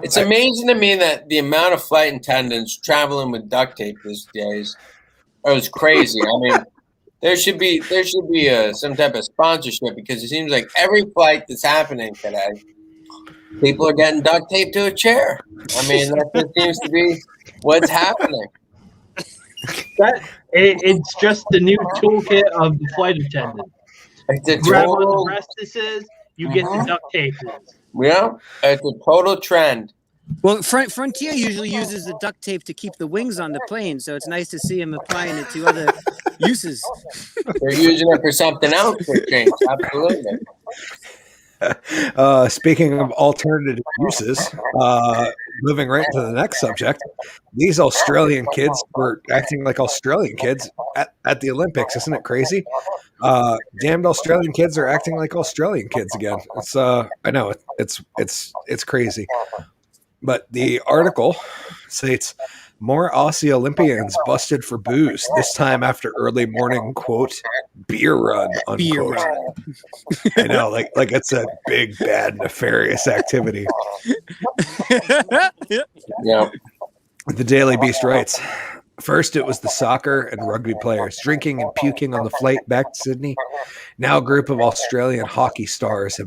It's amazing to me that the amount of flight attendants traveling with duct tape these days is crazy. I mean, there should be some type of sponsorship, because it seems like every flight that's happening today, people are getting duct taped to a chair. I mean, that just seems to be what's happening. It's just the new toolkit of the flight attendant. It's a Grab on the total, breastises, you get the duct tape. yeah, it's a total trend. Well, Frontier usually uses the duct tape to keep the wings on the plane, so it's nice to see him applying it to other uses. They're using it for something else for change. Absolutely. Speaking of alternative uses, moving right to the next subject, these Australian kids were acting like Australian kids at the Olympics. Isn't it crazy? Damned Australian kids are acting like Australian kids again. It's I know it's crazy. But the article states more Aussie Olympians busted for booze, this time after early morning, quote, beer run, unquote. Beer run. I know, like it's a big, bad, nefarious activity. Yeah. The Daily Beast writes, first it was the soccer and rugby players drinking and puking on the flight back to Sydney. Now a group of Australian hockey stars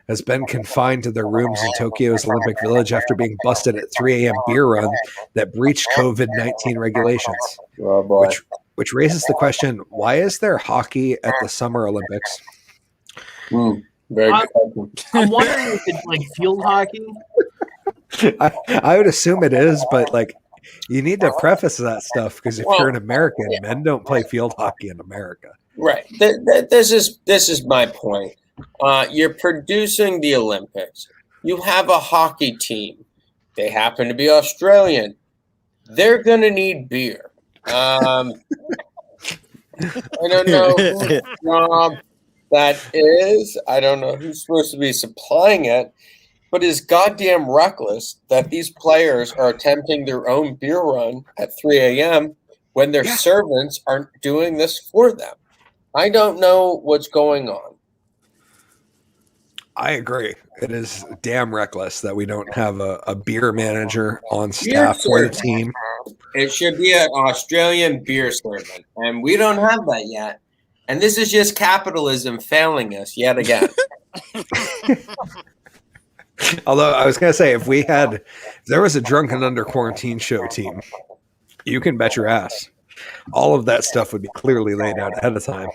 has been confined to their rooms in Tokyo's Olympic Village after being busted at 3 a.m. beer run that breached COVID-19 regulations. Oh boy. Which raises the question, why is there hockey at the Summer Olympics? Very I'm good. wondering if it's like field hockey. I would assume it is, but like you need to preface that stuff, because if you're an American, men don't play field hockey in America. Right. This is my point. You're producing the Olympics. You have a hockey team. They happen to be Australian. They're going to need beer. I don't know whose job that is. I don't know who's supposed to be supplying it. But it's goddamn reckless that these players are attempting their own beer run at 3 a.m. when their servants aren't doing this for them. I don't know what's going on. I agree. It is damn reckless that we don't have a beer manager on staff for the team. It should be an Australian beer servant, and we don't have that yet. And this is just capitalism failing us yet again. Although I was going to say, if there was a Drunken Under Quarantine show team, you can bet your ass all of that stuff would be clearly laid out ahead of time.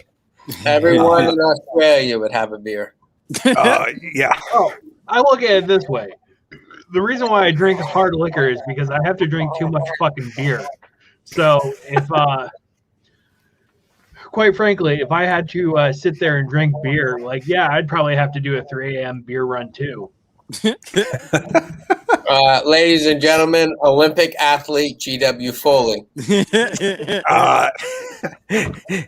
Everyone in Australia would have a beer. Yeah. Oh, I look at it this way. The reason why I drink hard liquor is because I have to drink too much fucking beer. So if, quite frankly, if I had to sit there and drink beer, I'd probably have to do a 3 a.m. beer run too. Ladies and gentlemen, Olympic athlete GW Foley.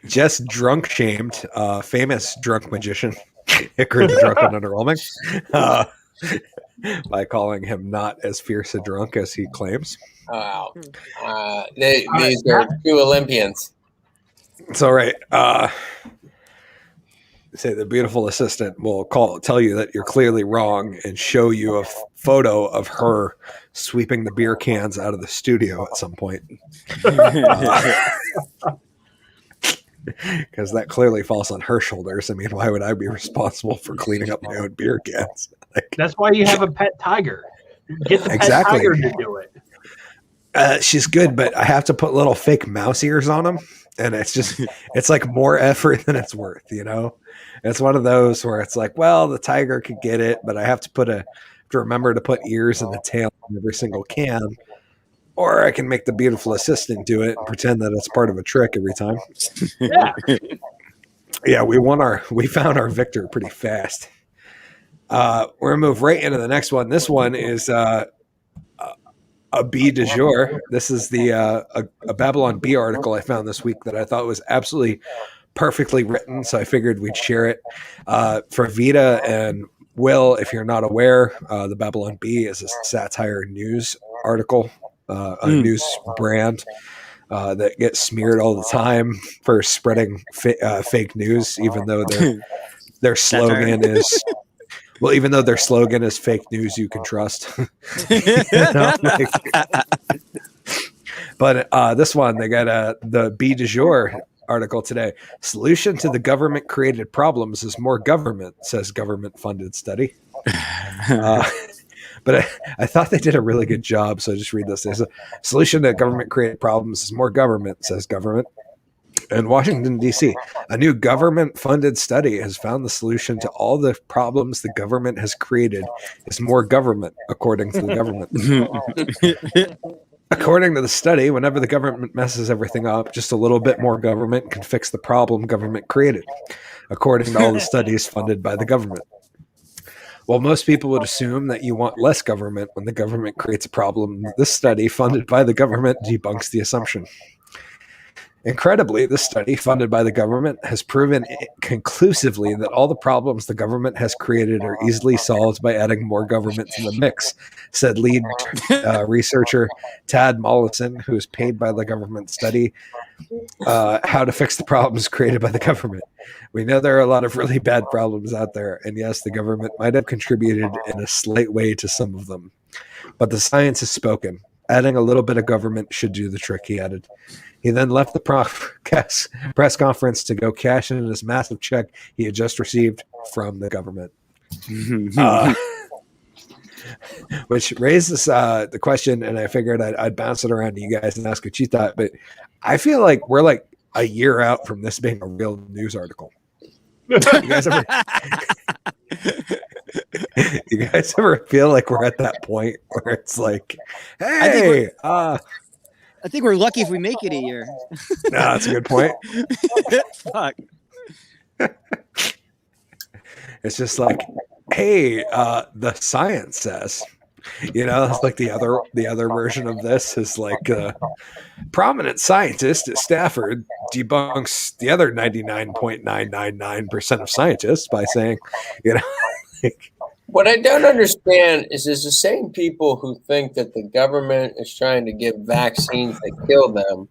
Just drunk shamed, famous drunk magician, Hickory the Drunk and Underwhelming, by calling him not as fierce a drunk as he claims. Wow. These are two Olympians. It's all right. Say the beautiful assistant will tell you that you're clearly wrong and show you a photo of her sweeping the beer cans out of the studio at some point. Because that clearly falls on her shoulders. I mean, why would I be responsible for cleaning up my own beer cans? That's why you have a pet tiger. Get the pet tiger to do it. She's good, but I have to put little fake mouse ears on them. And it's like more effort than it's worth, you know? It's one of those where it's like, well, the tiger could get it, but I have to remember to put ears in the tail of every single can. Or I can make the beautiful assistant do it and pretend that it's part of a trick every time. Yeah. Yeah, we found our victor pretty fast. We're gonna move right into the next one. This one is a B du jour. This is a Babylon Bee article I found this week that I thought was absolutely perfectly written, so I figured we'd share it. For Vita and Will, if you're not aware, the Babylon Bee is a satire news article, a news brand that gets smeared all the time for spreading fake news, even though their slogan is... Well, even though their slogan is fake news you can trust. But this one, they got the B du jour article today. Solution to the government-created problems is more government, says government-funded study. But I thought they did a really good job, so I just read this. There's a solution to government-created problems is more government, says government. In Washington, D.C., a new government-funded study has found the solution to all the problems the government has created is more government, according to the government. According to the study, whenever the government messes everything up, just a little bit more government can fix the problem government created, according to all the studies funded by the government. While most people would assume that you want less government when the government creates a problem, this study, funded by the government, debunks the assumption. Incredibly, this study, funded by the government, has proven conclusively that all the problems the government has created are easily solved by adding more government to the mix, said lead researcher Tad Mollison, who is paid by the government study how to fix the problems created by the government. We know there are a lot of really bad problems out there, and yes, the government might have contributed in a slight way to some of them. But the science has spoken. Adding a little bit of government should do the trick, he added. He then left the press conference to go cash in his massive check he had just received from the government. Which raises the question, and I figured I'd bounce it around to you guys and ask what you thought, but I feel like we're like a year out from this being a real news article. You guys ever feel like we're at that point where it's like, hey, I think we're lucky if we make it a year. No, that's a good point. Fuck. It's just like, hey, the science says, it's like the other version of this is like a prominent scientist at Stafford debunks the other 99.999% of scientists by saying, like, what I don't understand is the same people who think that the government is trying to give vaccines that kill them,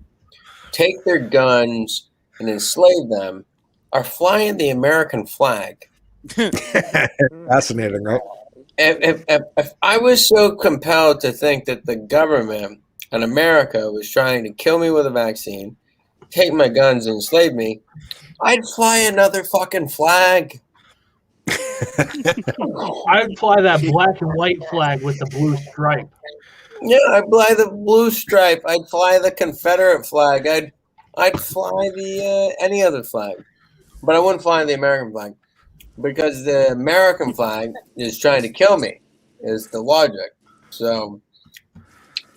take their guns and enslave them, are flying the American flag. Fascinating, right? If I was so compelled to think that the government in America was trying to kill me with a vaccine, take my guns and enslave me, I'd fly another fucking flag. I'd fly that black and white flag with the blue stripe. Yeah, I'd fly the blue stripe. I'd fly the Confederate flag. I'd fly the any other flag, but I wouldn't fly the American flag because the American flag is trying to kill me. Is the logic? So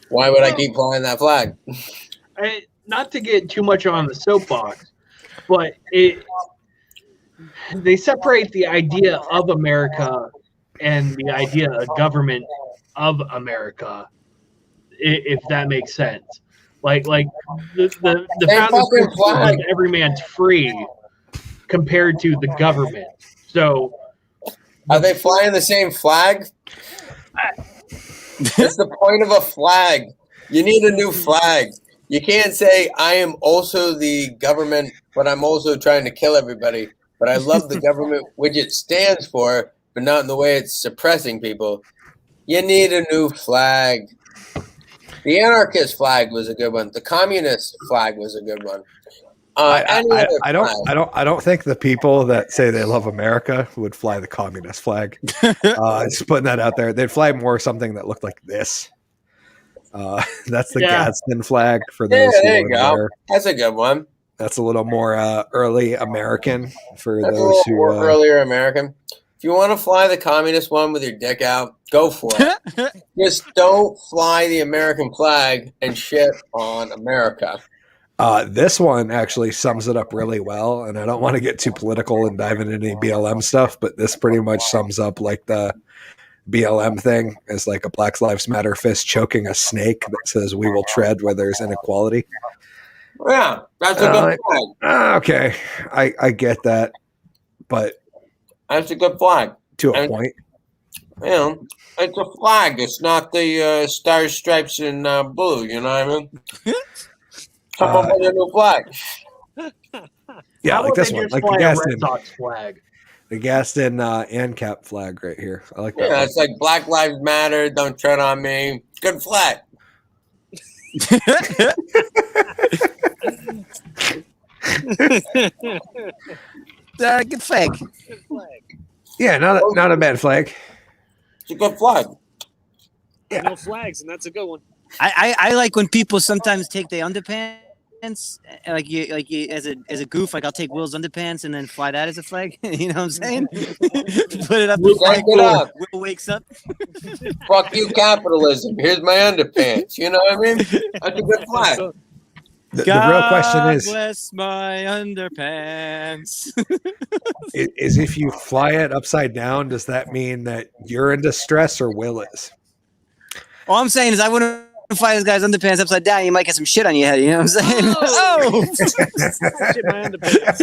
why would I keep flying that flag? Not to get too much on the soapbox, but they separate the idea of America and the idea of government of America, if that makes sense. Like the founding flag, every man's free compared to the government. So, are they flying the same flag? That's the point of a flag. You need a new flag. You can't say I am also the government, but I'm also trying to kill everybody. But I love the government, which it stands for, but not in the way it's suppressing people. You need a new flag. The anarchist flag was a good one. The communist flag was a good one. I don't think the people that say they love America would fly the communist flag. Just putting that out there. They'd fly more something that looked like this. That's the Gadsden flag for those who there you are go. there. That's a good one. That's a little more early American for That's those who more earlier American. If you want to fly the communist one with your dick out, go for it. Just don't fly the American flag and shit on America. This one actually sums it up really well, and I don't want to get too political and dive into any BLM stuff, but this pretty much sums up like the BLM thing is like a Black Lives Matter fist choking a snake that says we will tread where there's inequality. Yeah, that's a good flag. Okay, I get that, but that's a good flag. To a point. You know, it's a flag. It's not the stars, stripes, and blue. You know what I mean? Come up with a new flag. Yeah, like this one, like the Gaston Red Sox flag. The Gaston ANCAP flag right here. I like that. Yeah, it's like Black Lives Matter. Don't tread on me. Good flag. Good flag. Yeah, not a bad flag. It's a good flag. Yeah. No flags, and that's a good one. I like when people sometimes take the underpants, like you as a goof. Like I'll take Will's underpants and then fly that as a flag. You know what I'm saying? Put it up. Will wakes up. Fuck you, capitalism. Here's my underpants. You know what I mean? That's a good flag. The real question is, bless my underpants. is if you fly it upside down, does that mean that you're in distress or Will is? All I'm saying is I wouldn't fly this guy's underpants upside down. You might get some shit on your head. You know what I'm saying? Oh! Shit my underpants.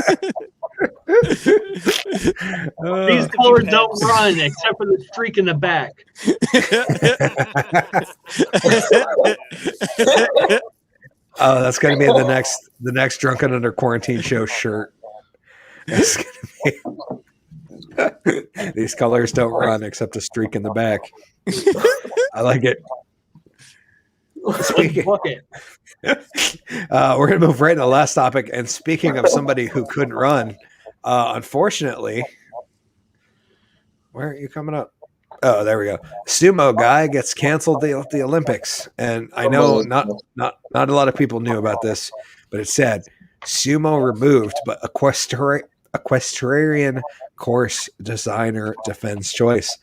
These colors don't run except for the streak in the back. Oh, that's going to be the next Drunken Under Quarantine show shirt. It's gonna be, these colors don't run except a streak in the back. I like it. We're going to move right into the last topic. And speaking of somebody who couldn't run, unfortunately, where are you coming up? Oh, there we go. Sumo guy gets canceled at the Olympics, and I know not a lot of people knew about this, but it's sad. Sumo removed, but equestrian course designer defends choice.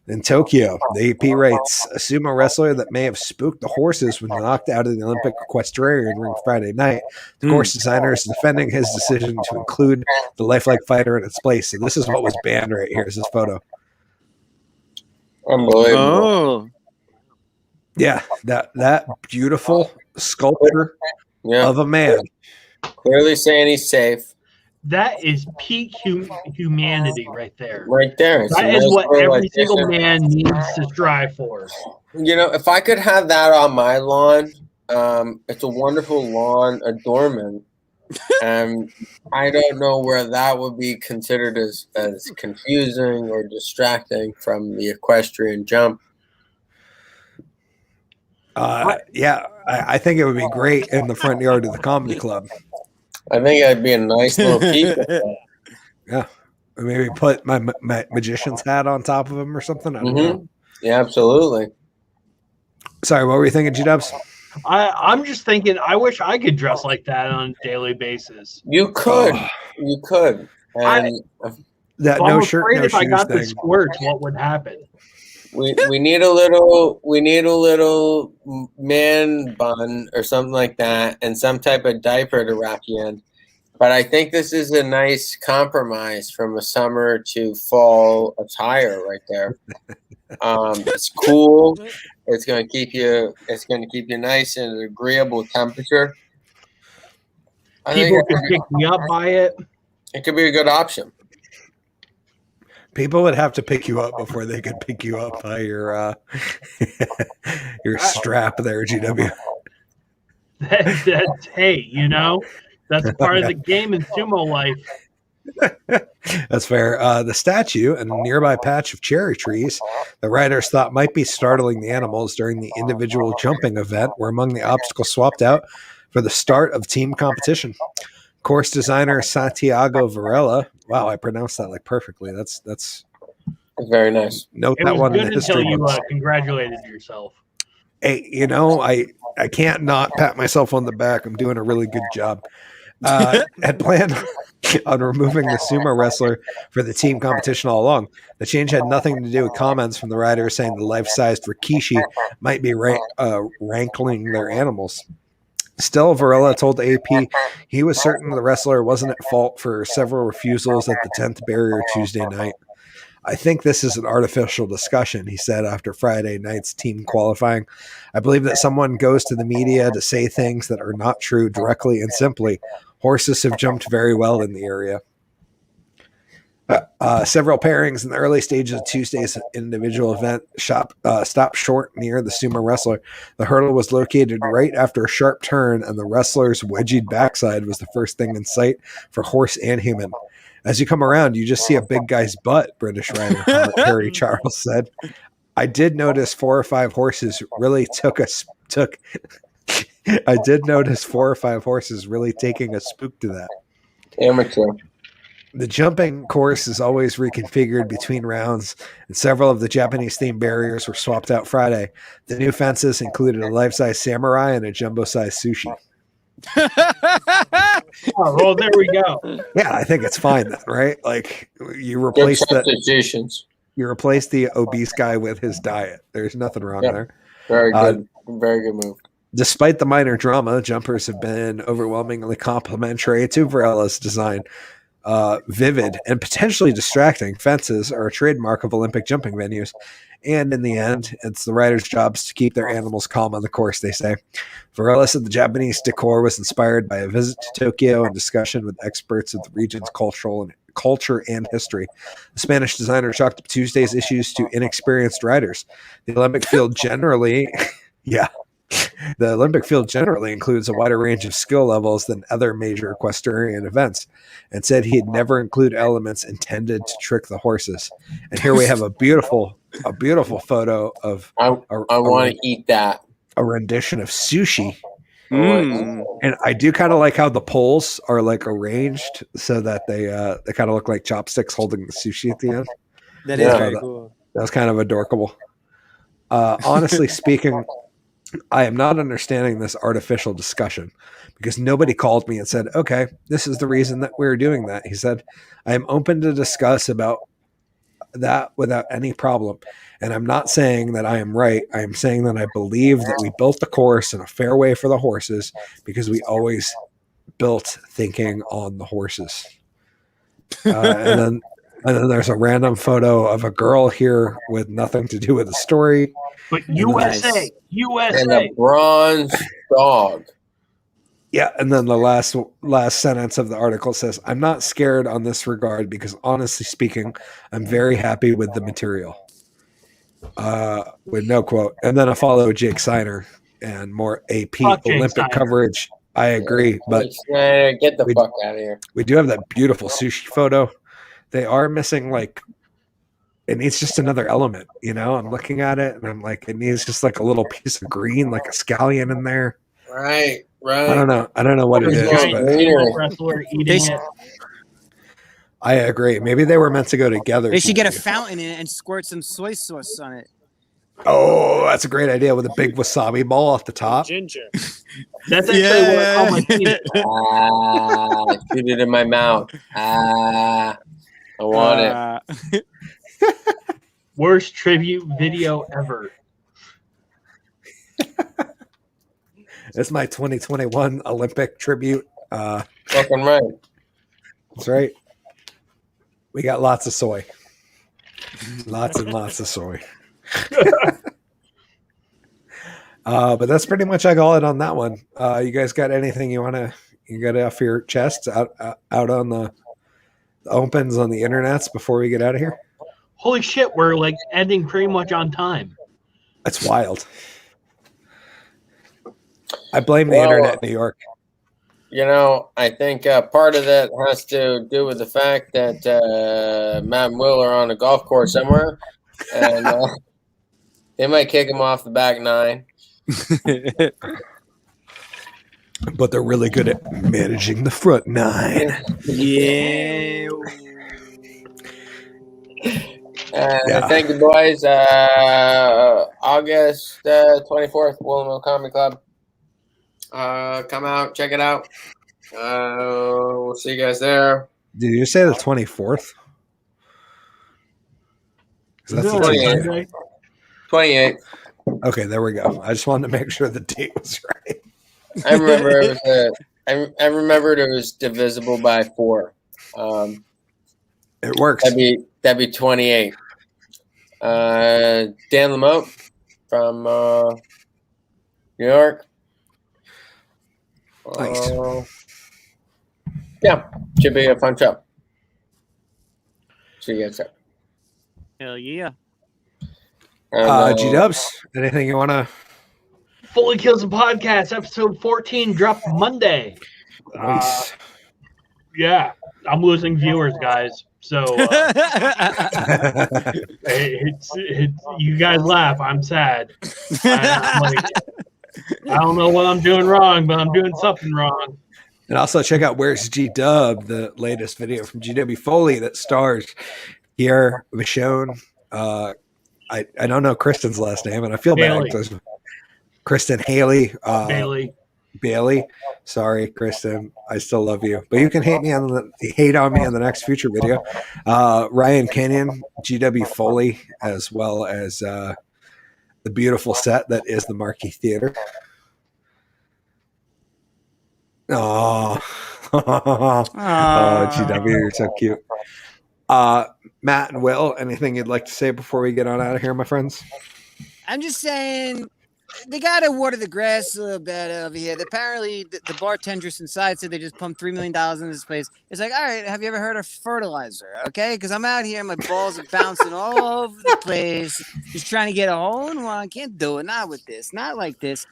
In Tokyo, the AP writes, a sumo wrestler that may have spooked the horses when knocked out of the Olympic equestrian ring Friday night. The course designer is defending his decision to include the lifelike fighter in its place. So this is what was banned right here. Is this photo. Unbelievable. Oh. Yeah, that beautiful sculpture of a man. Clearly saying he's safe. That is peak humanity right there. Right there. That is what every single man needs to strive for. You know, if I could have that on my lawn, it's a wonderful lawn adornment. And I don't know where that would be considered as confusing or distracting from the equestrian jump. I think it would be great in the front yard of the comedy club. I think that'd be a nice little keep. Yeah, or maybe put my magician's hat on top of him or something. I don't know. Yeah, absolutely. Sorry, what were you thinking, G-Dubs? I'm just thinking, I wish I could dress like that on a daily basis. You could. You could. And that I'm no afraid shirt, no if I shoes got the thing. squirts, what would happen? we need a little man bun or something like that and some type of diaper to wrap you in. But I think this is a nice compromise from a summer to fall attire right there. It's cool. It's going to keep you nice and agreeable temperature. People can pick me up by it. It could be a good option. People would have to pick you up before they could pick you up by your your strap there, GW. That's hey, that's part of the game in sumo life. That's fair. The statue and a nearby patch of cherry trees the riders thought might be startling the animals during the individual jumping event were among the obstacles swapped out for the start of team competition. Course designer Santiago Varela. Wow, I pronounced that like perfectly. That's very nice. Note It that was one in good the until history you books. congratulated yourself. Hey, I can't not pat myself on the back. I'm doing a really good job. Had planned on removing the sumo wrestler for the team competition all along. The change had nothing to do with comments from the riders saying the life-sized Rikishi might be rankling their animals. Still, Varela told AP he was certain the wrestler wasn't at fault for several refusals at the 10th barrier Tuesday night. I think this is an artificial discussion, he said after Friday night's team qualifying. I believe that someone goes to the media to say things that are not true directly and simply. Horses have jumped very well in the area. Several pairings in the early stages of Tuesday's individual event stopped short near the sumo wrestler. The hurdle was located right after a sharp turn, and the wrestler's wedgied backside was the first thing in sight for horse and human. As you come around, you just see a big guy's butt, British rider Harry Charles said. I did notice 4 or 5 horses really I did notice 4 or 5 horses really taking a spook to that. Amateur. The jumping course is always reconfigured between rounds, and several of the Japanese-themed barriers were swapped out Friday. The new fences included a life-size samurai and a jumbo-sized sushi. Oh, well, there we go. Yeah, I think it's fine then, right? Like you replace you replace the obese guy with his diet. There's nothing wrong there. Very good. Very good move. Despite the minor drama, jumpers have been overwhelmingly complimentary to Varela's design. Vivid and potentially distracting fences are a trademark of Olympic jumping venues. And in the end, it's the riders' jobs to keep their animals calm on the course, they say. Varela said the Japanese decor was inspired by a visit to Tokyo and discussion with experts of the region's culture and history. The Spanish designer chalked up Tuesday's issues to inexperienced riders. The Olympic field generally, the Olympic field generally includes a wider range of skill levels than other major equestrian events, and said he'd never include elements intended to trick the horses. And here we have a beautiful photo of I want to eat that. A rendition of sushi. And I do kind of like how the poles are like arranged so that they kind of look like chopsticks holding the sushi at the end. That is very cool. That was kind of adorable. Honestly speaking, I am not understanding this artificial discussion because nobody called me and said, okay, this is the reason that we're doing that. He said, I am open to discuss about that without any problem. And I'm not saying that I am right. I am saying that I believe that we built the course in a fair way for the horses because we always built thinking on the horses. And then there's a random photo of a girl here with nothing to do with the story. But USA. And a bronze dog. Yeah, and then the last sentence of the article says, I'm not scared on this regard because honestly speaking, I'm very happy with the material. With no quote. And then I follow Jake Seiner and more AP Olympic coverage. I agree, but get the fuck out of here. We do have that beautiful sushi photo. They are missing it needs just another element, I'm looking at it and I'm like, it needs just like a little piece of green, like a scallion in there. Right. I don't know what it is. But I agree. Maybe they were meant to go together. They should get a fountain in it and squirt some soy sauce on it. Oh, that's a great idea with a big wasabi ball off the top. Ginger. That's actually what I call my penis. Shoot it in my mouth. I want it. Worst tribute video ever. It's my 2021 Olympic tribute. Fucking right. That's right. We got lots of soy. Lots and lots of soy. But that's pretty much I got it on that one. You guys got anything you got off your chests out on the opens on the internets before we get out of here? Holy shit, we're ending pretty much on time. That's wild. I blame the internet in New York. I think part of that has to do with the fact that Matt and Will are on a golf course somewhere, and they might kick him off the back nine. But they're really good at managing the front nine. Yeah. Thank you, boys. August 24th, Woolen Comedy Club. Come out, check it out. We'll see you guys there. Did you say the 24th? That's the 28th. 28th. Okay, there we go. I just wanted to make sure the date was right. I remember I remembered it was divisible by 4. It works. That'd be 28. Dan Lamotte from New York. Nice. Yeah, should be a fun show. See you guys there. Hell yeah. G-Dubs, anything you want to? Foley Kills a Podcast, episode 14, dropped Monday. Nice. Yeah, I'm losing viewers, guys. So you guys laugh. I'm sad. I don't know what I'm doing wrong, but I'm doing something wrong. And also check out Where's G-Dub, the latest video from GW Foley that stars Pierre Michonne. I don't know Kristen's last name, and I feel Bailey. bad. Kristen Haley. Bailey. Sorry, Kristen. I still love you, but you can hate me on the next future video. Ryan Kenyon, GW Foley, as well as the beautiful set that is the Marquee Theater. Oh, GW, you're so cute. Matt and Will, anything you'd like to say before we get on out of here, my friends? I'm just saying they got to water the grass a little bit over here. Apparently, the bartenders inside said they just pumped $3 million in this place. It's like, all right, have you ever heard of fertilizer? Okay, because I'm out here, my balls are bouncing all over the place, just trying to get a hole in one. I can't do it. Not with this. Not like this.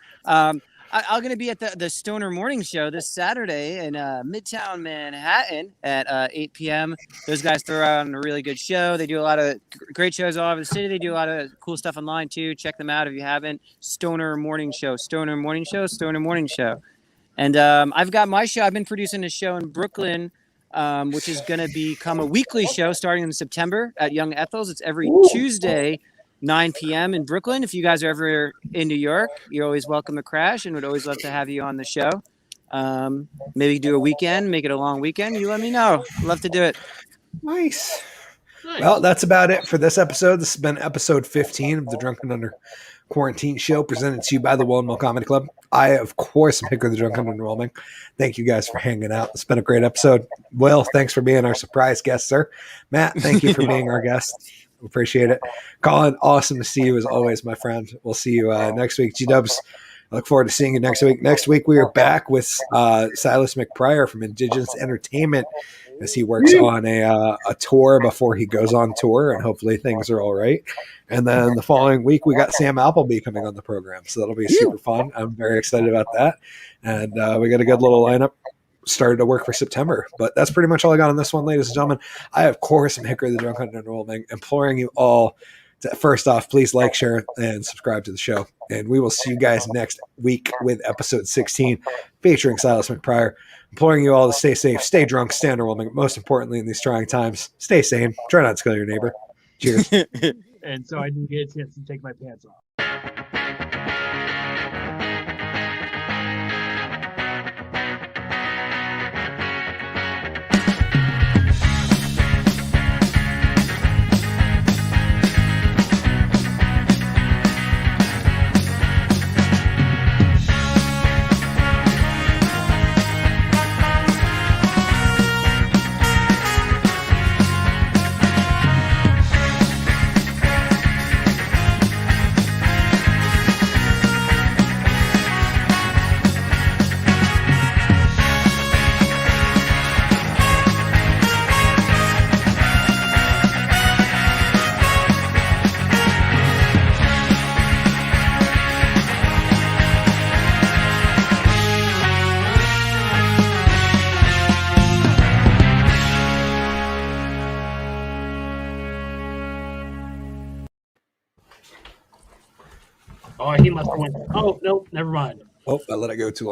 I'm going to be at the Stoner Morning Show this Saturday in Midtown Manhattan at 8 p.m. Those guys throw out a really good show. They do a lot of great shows all over the city. They do a lot of cool stuff online, too. Check them out if you haven't. Stoner Morning Show. Stoner Morning Show. Stoner Morning Show. And I've got my show. I've been producing a show in Brooklyn, which is going to become a weekly show starting in September at Young Ethel's. It's every Tuesday, 9 p.m. in Brooklyn. If you guys are ever in New York, you're always welcome to crash, and would always love to have you on the show. Maybe do a weekend, make it a long weekend. You let me know. Love to do it. Nice. Well, that's about it for this episode. This has been episode 15 of the Drunken Under Quarantine Show, presented to you by the Woolen Comedy Club. I, of course, am Hickory the Drunken Underwhelming. Thank you guys for hanging out. It's been a great episode. Will, thanks for being our surprise guest, sir. Matt, thank you for being our guest. Appreciate it. Colin, awesome to see you as always, my friend. We'll see you next week. G-Dubs, I look forward to seeing you next week. Next week, we are back with Silas McPryor from Indigenous Entertainment as he works on a tour before he goes on tour, and hopefully things are all right. And then the following week, we got Sam Appleby coming on the program, so that'll be super fun. I'm very excited about that. And we got a good little lineup started to work for September. But that's pretty much all I got on this one, ladies and gentlemen. I, of course, am Hickory the Drunken Underwhelming, imploring you all to, first off, please like, share, and subscribe to the show. And we will see you guys next week with episode 16 featuring Silas McPryor. Imploring you all to stay safe, stay drunk, stay underwhelming. Most importantly, in these trying times, stay sane. Try not to kill your neighbor. Cheers. And so I didn't get a chance to take my pants off. he must have went. Oh no, never mind. Oh, I let it go too long.